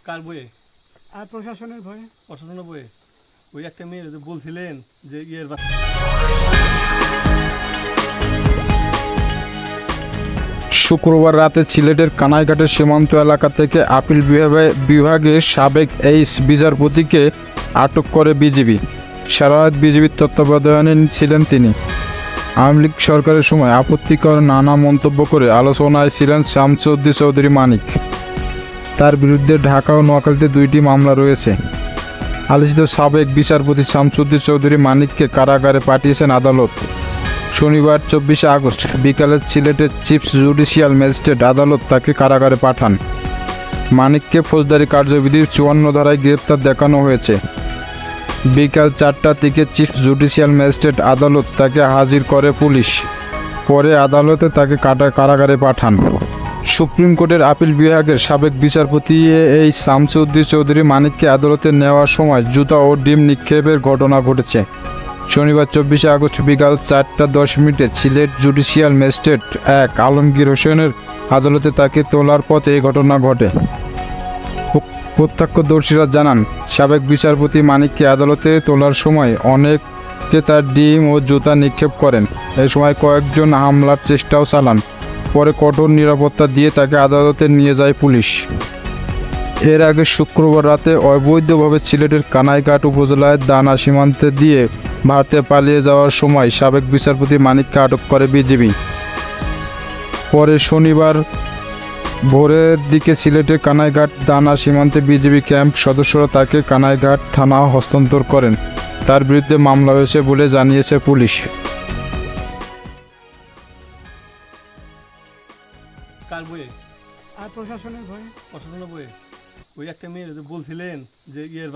কার বইয়ে? আর প্রশাসনের ভয়ে। প্রশাসনের বইয়ে? ওই একটা মেয়ে যে বলছিলেন যে ইয়ের শুক্রবার রাতে সিলেটের কানাইঘাটের সীমান্ত এলাকা থেকে আপিল বিভাগের সাবেক এইচ বিচারপতিকে আটক করে বিজিবি। সারা রাত বিজিবির তত্ত্বাবধানে ছিলেন তিনি। আওয়ামী লীগ সরকারের সময় আপত্তিকর নানা মন্তব্য করে আলোচনায় ছিলেন শামসুদ্দিন চৌধুরী মানিক। তার বিরুদ্ধে ঢাকা ও নোয়াখালীতে 2টি মামলা রয়েছে। আলোচিত সাবেক বিচারপতি শামসুদ্দিন চৌধুরী মানিককে কারাগারে পাঠিয়েছেন আদালত। শনিবার 24 আগস্ট বিকালে সিলেটের চিফ জুডিশিয়াল ম্যাজিস্ট্রেট আদালত তাকে কারাগারে পাঠান। মানিককে ফৌজদারি কার্যবিধির 54 ধারায় গ্রেপ্তার দেখানো হয়েছে। বিকাল 4টার দিকে চিফ জুডিশিয়াল ম্যাজিস্ট্রেট আদালত তাকে হাজির করে পুলিশ। পরে আদালতে তাকে কারাগারে পাঠান। সুপ্রিম কোর্টের আপিল বিভাগের সাবেক বিচারপতি এই শামসুদ্দিন চৌধুরী মানিককে আদালতে নেওয়ার সময় জুতা ও ডিম নিক্ষেপের ঘটনা ঘটেছে। শনিবার 24 আগস্ট বিকাল 4টা 10 সিলেট জুডিশিয়াল ম্যাজিস্ট্রেট 1 আলমগীর হোসেনের আদালতে তাকে তোলার পথে এই ঘটনা ঘটে। প্রত্যক্ষদর্শীরা জানান, সাবেক বিচারপতি মানিককে আদালতে তোলার সময় অনেকে তার ডিম ও জুতা নিক্ষেপ করেন। এই সময় কয়েকজন হামলার চেষ্টাও চালান। পরে কঠোর নিরাপত্তা দিয়ে তাকে আদালতে নিয়ে যায় পুলিশ। এর আগে শুক্রবার রাতে অবৈধভাবে সিলেটের কানাইঘাট উপজেলায় দানা সীমান্তে দিয়ে ভারতে পালিয়ে যাওয়ার সময় সাবেক বিচারপতি মানিককে আটক করে বিজিবি। পরে শনিবার ভোরের দিকে সিলেটের কানাইঘাট দানা সীমান্তে বিজিবি ক্যাম্প সদস্যরা তাকে কানাইঘাট থানা হস্তান্তর করেন। তার বিরুদ্ধে মামলা হয়েছে বলে জানিয়েছে পুলিশ। কার বইয়ে? আর প্রশাসনের ভয়ে। প্রশাসনের বইয়ে? ওই একটা মেয়ে যে বলছিলেন যে ইয়ের